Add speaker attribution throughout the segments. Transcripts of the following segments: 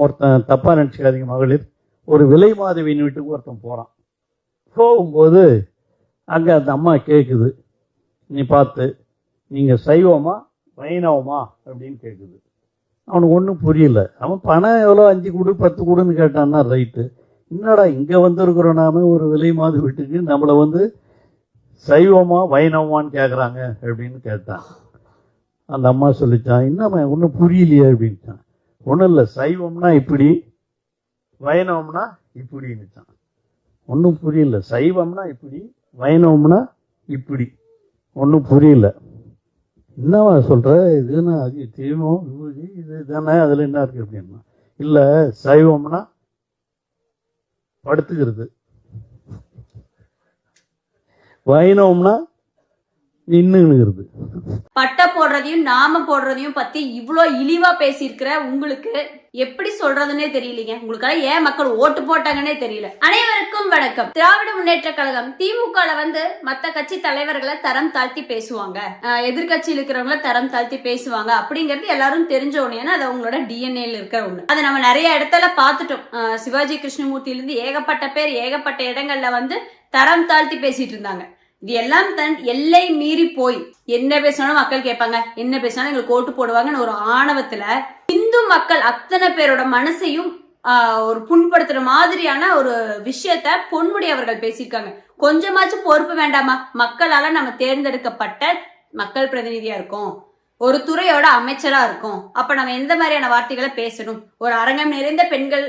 Speaker 1: ஒருத்தன் தப்பா நினைச்சுக்காதீங்க மகளிர், ஒரு விலை மாதவியின் வீட்டுக்கு ஒருத்தன் போறான். போகும்போது அங்க அந்த அம்மா கேக்குது, நீ பார்த்து நீங்க சைவமா வைணவமா அப்படின்னு கேக்குது. அவனுக்கு ஒன்றும் புரியல. அவன் பணம் எவ்வளோ 5 கொடு 10 கொடுன்னு கேட்டான்னா ரைட்டு. என்னடா இங்க வந்திருக்கிறோம் நாம ஒரு விலை மாத வீட்டுக்கு, நம்மளை சைவமா வைணவமான்னு கேட்குறாங்க அப்படின்னு கேட்டான். அந்த அம்மா சொல்லிச்சான், என்னம்மா ஒன்றும் புரியலையே அப்படின்ட்டான். ஒன்றும் இல்லை, சைவம்னா இப்படி வைணவம்னா இப்படின்னுச்சான். ஒன்றும் புரியல. சைவம்னா இப்படி வைணவம்னா இப்படி. ஒன்றும் புரியல. என்னவா சொல்ற, இதுன்னா அது தீபம் விபூதி இது தானே, அதுல என்ன இருக்கு அப்படின்னா, இல்ல சைவம்னா படுத்துக்கிறது, வைணவம்னா நின்னுங்கிறது.
Speaker 2: பட்டை போடுறதையும் நாம போடுறதையும் பத்தி இவ்வளோ இழிவா பேசியிருக்கிற உங்களுக்கு எப்படி சொல்றதுன்னே தெரியலீங்க. உங்களுக்காக ஏன் மக்கள் ஓட்டு போட்டாங்கன்னே தெரியல. அனைவருக்கும் வணக்கம். திராவிட முன்னேற்ற கழகம் திமுக மத்த கட்சி தலைவர்களை தரம் தாழ்த்தி பேசுவாங்க, எதிர்கட்சியில் இருக்கிறவங்கள தரம் தாழ்த்தி பேசுவாங்க அப்படிங்கிறது எல்லாரும் தெரிஞ்ச ஒண்ணு. ஏன்னா அது அவங்களோட டிஎன்ஏல இருக்கிற ஒண்ணு. அதை நம்ம நிறைய இடத்துல பார்த்துட்டோம். சிவாஜி கிருஷ்ணமூர்த்தியிலிருந்து ஏகப்பட்ட பேர் ஏகப்பட்ட இடங்கள்ல தரம் தாழ்த்தி பேசிட்டு இருந்தாங்க. இது எல்லாம் எல்லை மீறி போய் என்ன பேசினாலும் மக்கள் கேட்பாங்க, என்ன பேசினாலும் எங்களுக்கு ஓட்டு போடுவாங்கன்னு ஒரு ஆணவத்துல இந்து மக்கள் அத்தனை பேரோட மனசையும் ஒரு புண்படுத்துற மாதிரியான ஒரு விஷயத்த பொன்முடி அவர்கள் பேசியிருக்காங்க. கொஞ்சமாச்சும் பொறுப்பு வேண்டாமா? மக்களால நம்ம தேர்ந்தெடுக்கப்பட்ட மக்கள் பிரதிநிதியா இருக்கோம், ஒரு துறையோட அமைச்சரா இருக்கும். அப்ப நம்ம எந்த மாதிரியான வார்த்தைகளை பேசணும்? ஒரு அரங்கம் நிறைந்த பெண்கள்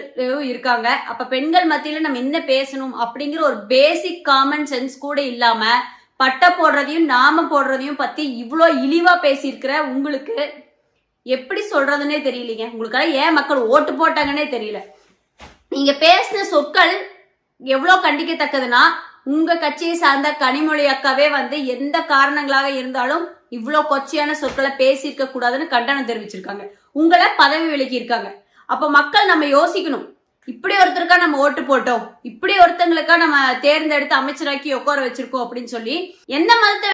Speaker 2: இருக்காங்க, அப்ப பெண்கள் மத்தியில நம்ம என்ன பேசணும் அப்படிங்கிற ஒரு பேசிக் காமன் சென்ஸ் கூட இல்லாம பட்டை போடுறதையும் நாம போடுறதையும் பத்தி இவ்வளோ இழிவா பேசியிருக்கிற உங்களுக்கு எப்படி சொல்றதுன்னே தெரியலீங்க. உங்களுக்காக ஏன் மக்கள் ஓட்டு போட்டாங்கன்னே தெரியல. நீங்க பேசின சொற்கள் எவ்வளவு கண்டிக்கத்தக்கதுன்னா, உங்க கட்சியை சார்ந்த கனிமொழி அக்காவே எந்த காரணங்களாக இருந்தாலும் இவ்வளவு கொச்சையான சொற்களை பேசியிருக்க கூடாதுன்னு கண்டனம் தெரிவிச்சிருக்காங்க. உங்களை பதவி விலக்கி இருக்காங்க. அப்ப மக்கள் நம்ம யோசிக்கணும், இப்படி ஒருத்தருக்கா நம்ம ஓட்டு போட்டோம், இப்படி ஒருத்தங்களுக்கா நம்ம தேர்ந்தெடுத்து அமைச்சராக்கி உட்கார வச்சிருக்கோம் அப்படின்னு சொல்லி எந்த மதத்தை